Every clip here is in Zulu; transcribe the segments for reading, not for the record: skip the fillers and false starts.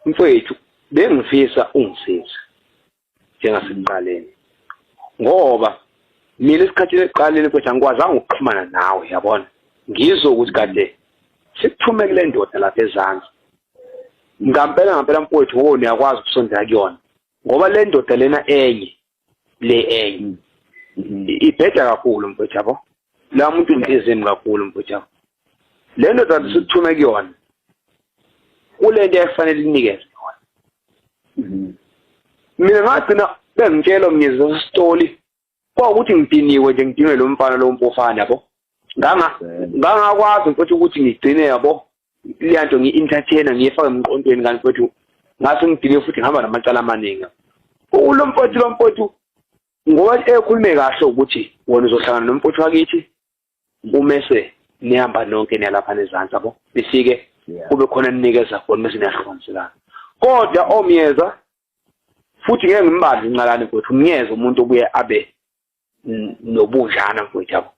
mfowethu bengifisa ungisiza njengasekuqaleni ngoba mina isikhathi leqaleni mfowethu angikwazanga ukuxhumana nawe yabona ngizwe ukuthi kade sikuthume kule ndoda lapha ezansi ngampela mfowethu wo niyakwazi ukusondela kuyona ngoba le ndoda lena enye ibheda kakhulu mfowethu yabo la muntu inhlizweni kakhulu mfowethu yabo le ndoda sikuthume kuyona kule nto efanele inikeze yona mina ngagcina bengitshela umnyezi story kwawukuthi ngidiniwe nje ngidinwe lo mfana lo mpofana yabo ngangakwazi mfowethu ukuthi ngigcine yabo liyanto ngi-entertainer ngiyifaka emqondweni kanti mfowethu ngase ngidinwe futhi ngihamba namacala amaningi lo mfowethu ngoba ekhulume kahle ukuthi wona uzohlangana nomfowethu wakithi umese nihamba nonke niyalapha nezansi yabo befike kube khona ninikeza khona mase niyahlukanisana kodwa omyeza futhi ngeke ngimbazi incalane mfowethu umyeza umuntu obuye abe nobunjana mfowethu yabo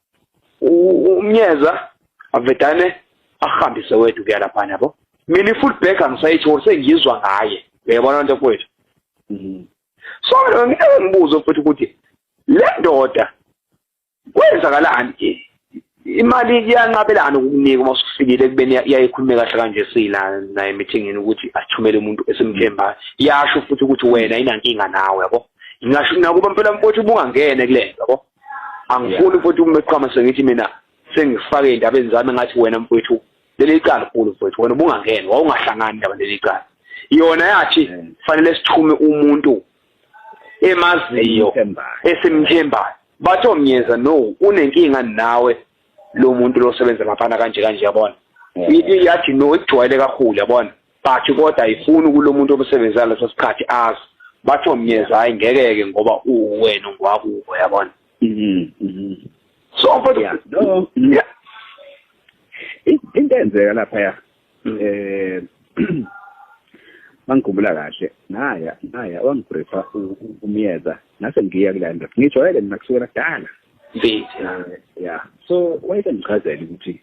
umyeza avedane ahambise wethu kuya lapha yabo mina i-feedback angisayitho sengizwa ngaye uyabona into mfowethu so ngibuzo mfowethu ukuthi le ndoda kwenzakalani imali iyanqabelana ukukunika uma usufikile kubeni iyayikhulume kahle kanje sila naye meetingini ukuthi asithumele umuntu esimthembayo yasho futhi ukuthi wena inankinga nawe yabo ngisho nakuba phela mfowethu ubungangene kule yabo angifuni futhi umeqhama sengithi mina sengifake indabeni zami ngathi wena mfowethu leli icala kulo mfowethu wena ubungangene wawungahlangani indaba leli icala yona yathi fanele sithume umuntu emaziyo esimthembayo batho mnyeza no unenkinga nawe lo muntu lo sebenza lapha kanje yabona yathi no ijwayele kakhulu yabona bathi kodwa ayifuni kulo muntu obesebenza leso sikhathi azi batho mnyeza hayi ngekeke ngoba uwena ngwakuwo yabona so but into enzeka lapha mangikhumbula kahle naya wangibrifa umyeza nase ngiya kule nto ngijwayele mina kusukela kudala so wayesengichazela ukuthi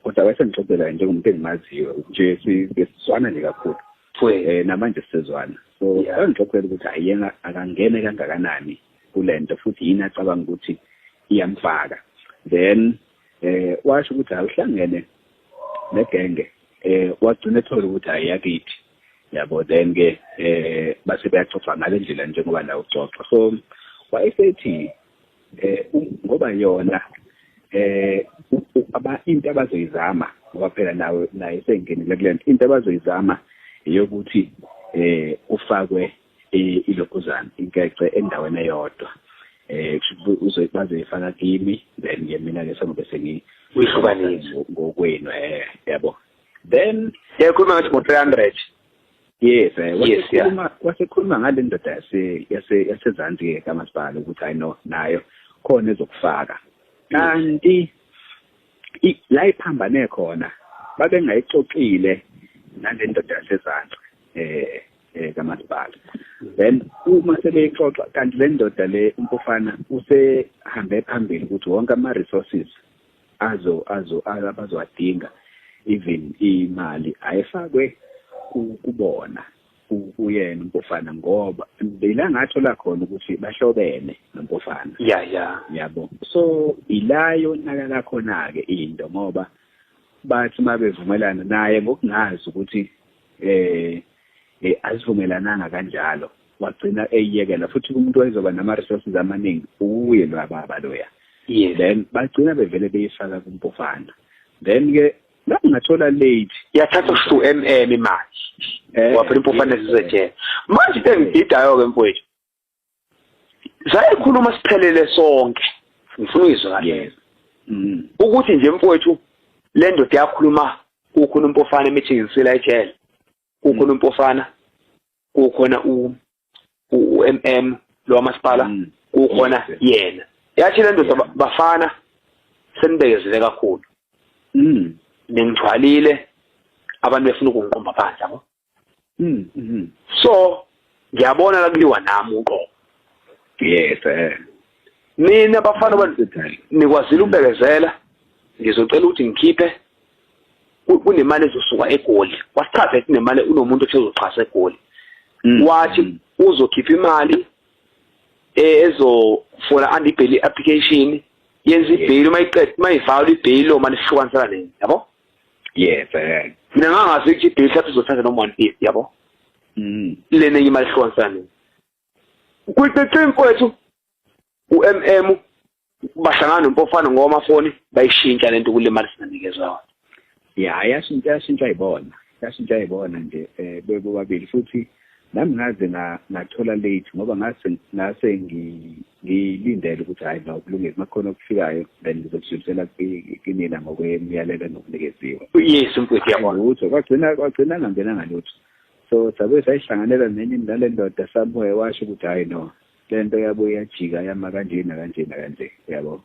kodwa wayesengixoxela njengomuntu engimaziyo nje sisizwana nje kakhulu namanje sisezwana so wangixoxela ukuthi ayena akangene kangakanani kule nto futhi yini acabanga ukuthi iyamfaka then washo ukuthi awuhlangene negenge wagcina ethola ukuthi ayakithi yabo then ke base bayaxoxa ngale ndlela njengoba la uxoxa so wayesethi ngoba yona into abazoyizama ngoba phela naye sengenile kule nto into abazoyizama eyokuthi ufakwe ilokuzana inkece endaweni eyodwa bazoyifaka kimi then ke mina ke sengobe uyihlukanisa ngokwenu yabo then yakhuluma ngathi ngo-300 yes wasekhuluma ngale ndoda yasezansi ke kamasipala ukuthi I know nayo khona ezokufaka kanti la iphambane khona babe ngayixoxile nale ndoda yasezansi kamasipala then uma sebeyixoxa kanti le ndoda le umpofana usehambe phambili ukuthi wonke ama-resources abazowadinga even imali ayifakwe kubona uyena umpofana ngoba bila ngathola khona ukuthi bahlobene nompofana yabo so ilayo nakala khona ke into ngoba bathi mabevumelana naye ngokungazi ukuthi azivumelananga kanjalo wagcina eyiyekela futhi umuntu oyizoba nama-resources amaningi uye lwababa loya then bagcina bevele beyifaka kumpofana then ke la ngathola late yathatha ku imali waphela impofana sizejela manje engididayo ke mfowethu sayikhuluma siphelele sonke ngifuna uyizwa kahle ukuthi nje mfowethu le ndoda yakhuluma kukhona umpofana emeeting sila ejela kukhona umpofana kukhona u-MM lo wamasipala kukhona yena yathi le ndoda bafana senibekezele kakhulu nengithwalile abantu befuna ukungiqomba phansi yabo so ngiyabona la kuliwa nami uqobo yes mina bafana nikwazile ukubekezela ngizocela ukuthi ngikhiphe kunemali ezosuka eGoli wasithatha ethi nemali unomuntu ozoxhasa eGoli wathi uzokhipha imali ezofuna andi-bail application yenza ibail mayivala ibail lo mali sihlukanisela nini yabo yes mina ngangazi ukuthi ibail mhlawumbe izothatha noma 150 yabo lena imali sihlukanisela nini kuyiqeqe mfowethu uMM bahlangana noMpofana ngomafoni bayishintsha lento kule mali sinanikezwa yashintsha ayibona nje bebobabili futhi nami ngaze ngathola late ngoba ngase ngilindele ukuthi hayi nokulungisa makhona okufikayo then ngizokudlulisela kinina ngokwemiyalelo nokunikeziwa yes mfowethu yabona ukuthi kwagcina ngangena ngalutho so sabe sayihlanganela nenye indala endoda somewhere washo ukuthi hayi no lento yabo iyajika yama kanjena yabo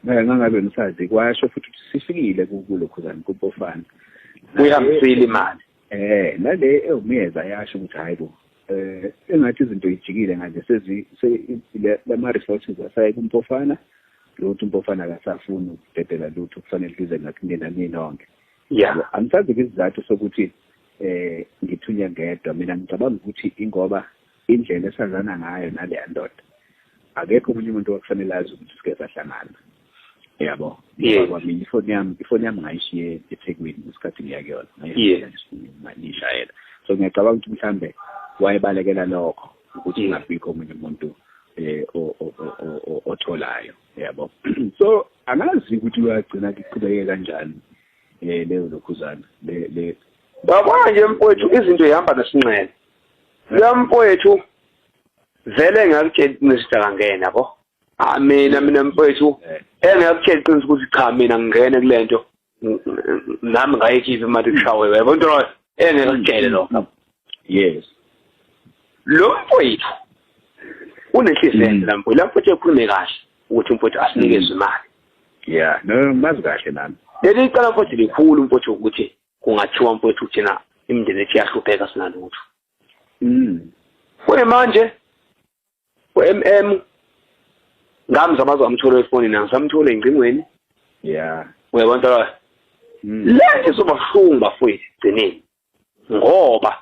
ngangabe ngisazi kwasho futhi sifikile kulokhuzana kuPofana uyamsila imali nale umyeza yasho ukuthi hayi bo engathi izinto ijikile manje lama resources asaye kuMpofana lutho uMpofana akasafuna ukudedela lutho kufanele lize ngakunina ninonke angisazi izizathu sokuthi ngithunya ngedwa mina ngicabanga ukuthi ingoba indlela esazana ngayo nale ndoda akekho umunye umuntu okufanele azi ukuthi sike sahlangana yabo ngoba mina ifoni yami ngayishiye eThekwini isikhathi ngiyakuyona ngayishayela so ngiyacabanga ukuthi mhlambe wayebalekela lokho ukuthi ngabikho umunye umuntu otholayo yabo so angazi ukuthi uyagcina kuqhubeke kanjani leyo lokhuzana le manje mfowethu izinto ihamba nesinxele lamfowethu vele ngakutshela Mr. Kangena yabo mina mfowethu engakutshela iqiniso ukuthi cha mina ngingene kulento nami ngayikhipha imali kushawe yabo nto engakutshela lokho yes lo mfowethu unenhliziyo lamfowethu ekhulume kahle ukuthi mfowethu asinikeze imali no mazi kahle nami leli cala mfowethu likhulu mfowethu ukuthi kungathiwa mfowethu thina imindeni ethi yahlupheka sinalutho manje uMM ngamzamaza wamthola efoni nangisamthola engcingweni uyabona la lento sobahlungu bafowethu gcineni ngoba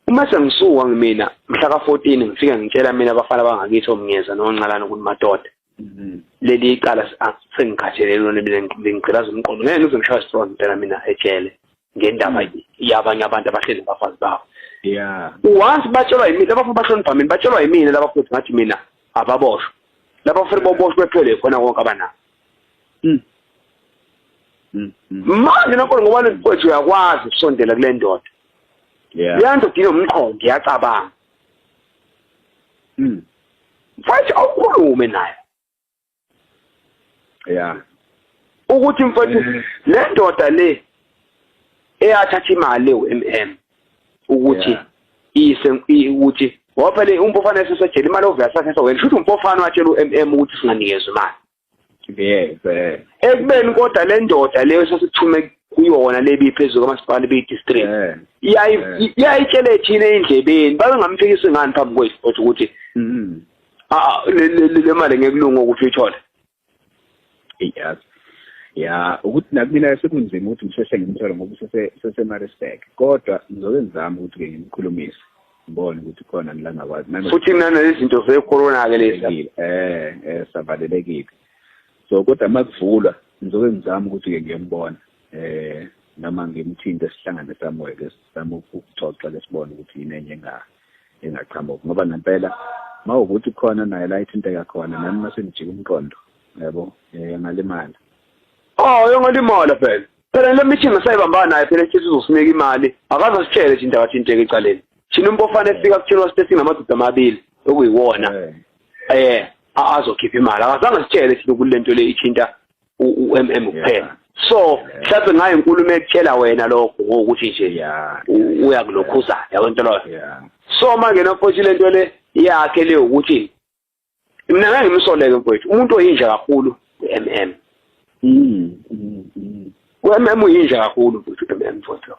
uma sengisuka mina mhla ka14 ngifika ngitshela mina abafana bangakithi omnyeza nonqalana ukuthi madoda leli iqala sengikhathelelwe mina ngicela umqondo ngeke ngize ngishaya strong phela mina ejele ngendaba yabanye abantu abahleli abafazi babo once batshelwa yimina abafuthi bahlonipha mina batshelwa yimina labafuthi ngathi mina ababoshwe labafuthi boboshwe bephele khona konke abanako manje nakho ngoba mfowethu uyakwazi ukusondela kule ndoda yanto dino umqondo yacabanga mfowethu awukhulume naye ukuthi mfowethu le ndoda le eyathatha imali uMM ukuthi ukuthi ngoba phela uMpofana esesejele imali ovuyasakhetha wena futhi uMpofana watshela uMM ukuthi singanikezwe imali ekubeni kodwa le ndoda leyo sesithume kuyona lebi phezulu kamasipala beyidistrict iyayitshela ethina endlebeni babengamfikisi ngani phambi kwethu ukuthi le mali ngekulunga ukuthi uyithole ukuthi nakumina sekunzima ukuthi ngisheshe ngimthole ngoba sesemarisburg kodwa ngizoke ngizama ukuthi-ke ngimkhulumise ngibone ukuthi khona ngilangakwazi futhi mina nalezi zinto ze-corona-ke lezi savalelekile so kodwa uma kuvulwa ngizoke ngizama ukuthi-ke ngiyombona noma ngimthinte sihlangane somewhere-ke sizame ukuxoxa lesibone ukuthi yini enye engaqhamuki ngoba ngempela uma ukuthi khona naye la ithinteka khona nami uma sengijika umqondo yabo ngalimala yongalimala phela le meeting asayibambana naye phela ethi sizosinika imali akaze sitshele nje indaba thinteke ecaleni thina uMpofana efika kuthelwa sithi ngamadoda amabili okuyiwona azokhipha imali akazange sitshele thina kulento le ithinta uMM kuphela so mhlawumbe ngaye inkulumo ekutshela wena lokho ngokuthi nje uyakulokhuza yabona lo so manje nafothe lento le yakhe le ukuthi mina ngeke ngimsoleke mfowethu umuntu oyinja kakhulu uMM uMM uyinja kakhulu futhi uMM futhi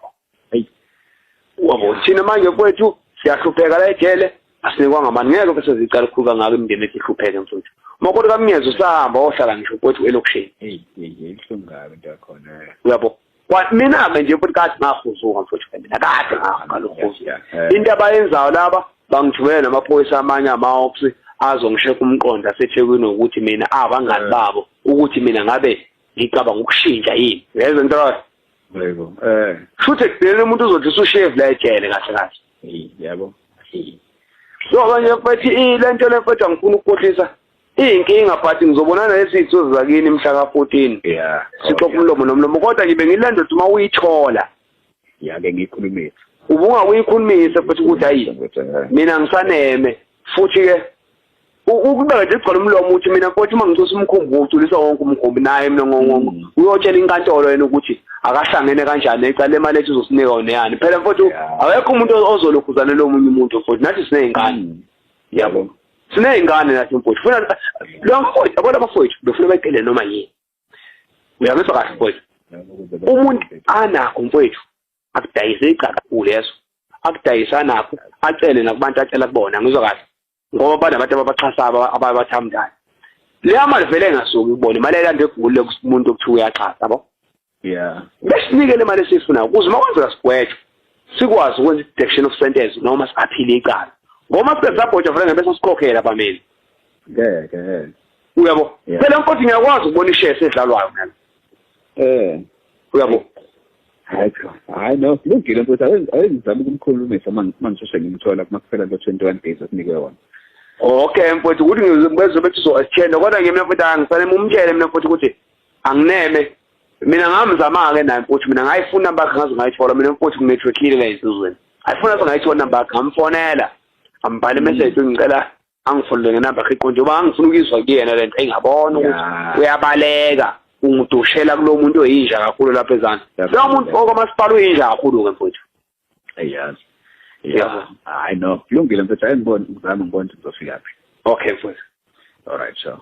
wabo thina manje mfowethu siyahlupheka la ejele asinikwa ngamani ngeke bese zicala ukukhuluka ngako imindeni ethi ihlupheke mfowethu makho kamnyezo sahamba ohlala ngisho mfowethu elokishini ihlungayo into yakhona uyabo kwathi mina-ke nje futhi kade ngahuzuka mfowethu mina kade ngalohuzuka into abayenzayo laba bangithumela namaphoyisa amanye ama-ops azongishekha umqondo aseThekwini ukuthi mina abangani babo ukuthi mina ngabe ngicabanga ukushintsha yini yezwa into yebo futhi ekugcineni umuntu uzothi usushave la ejele kahle kahle yebo so kanje mfethu le nto le mfethu angifuna ukukhohlisa iyinkinga phathi ngizobonana nesitho zakini mhla ka14 sixoxa umlomo nomlomo kodwa ngibe ngilanda ukuthi uma uyithola ke ngikhulumisa ubungakuyikhulumisa futhi ukuthi hayi mina ngisaneme futhi ke ukubeka nje igcwala umlomo uthi mina mfowethu uma ngicose umkhumbi uculisa wonke umkhumbi naye mina ngongo uyotshela inkantolo yena ukuthi akahlangene kanjani ecala imali ethi uzosinika yona yani phela mfowethu awekho umuntu ozolokhuzana lo munye umuntu mfowethu nathi sineyingane yabo sineyingane nathi mfowethu funa lo mfowethu abona abafowethu befuna beqele noma yini uyangizwa kahle mfowethu umuntu anakho mfowethu akudayise icala kuleso akudayisa nakho acele nakubantu acela kubona ngizwa kahle ngoba banabantu ababaxhasa ababathamdayo leya mali vele ngasuka ubone imali elande egule kumuntu okuthiwa uyaxhasa yabo besinikele imali esifuna ukuze makwenzeka sigwethe sikwazi ukwenza deduction of sentence noma siaphile icala ngoma sisabhoja vele ngebe sisikhokhela bameli uyabo phela mfowethu ngiyakwazi ukubona ishare sedlalwayo mina uyabo hayi no kulungile mfowethu awengizama ukumkhulumisa mangisheshe ngimthola kumakuphela lo-21 days asinikwe wona okay mfowethu ukuthi ngizobethi so-attenda kodwa nge mina mfowethu angifanele umtshele mina mfowethu ukuthi angineme mina ngamzama-ke naye mfowethu mina ngayifuna number yakhe ngaze ngayithola mina mfowethu nginetworkile la ezizweni ayifuna ngayithola number yakhe ngamfonela ambhala imessage ngicela angifolele ngenumber yakhe iqonde ngoba angifuna ukuyizwa kuyena le nto engabona ukuthi uyabaleka ungidushela kulo muntu oyinja kakhulu lapha ezana lo muntu okamasipala uyinja kakhulu-ke mfowethu eyazi hayi no kulungile mfethu ayengiboni ngizama ngibona ukuthi ngizofikaphi okay mfowethu all right sure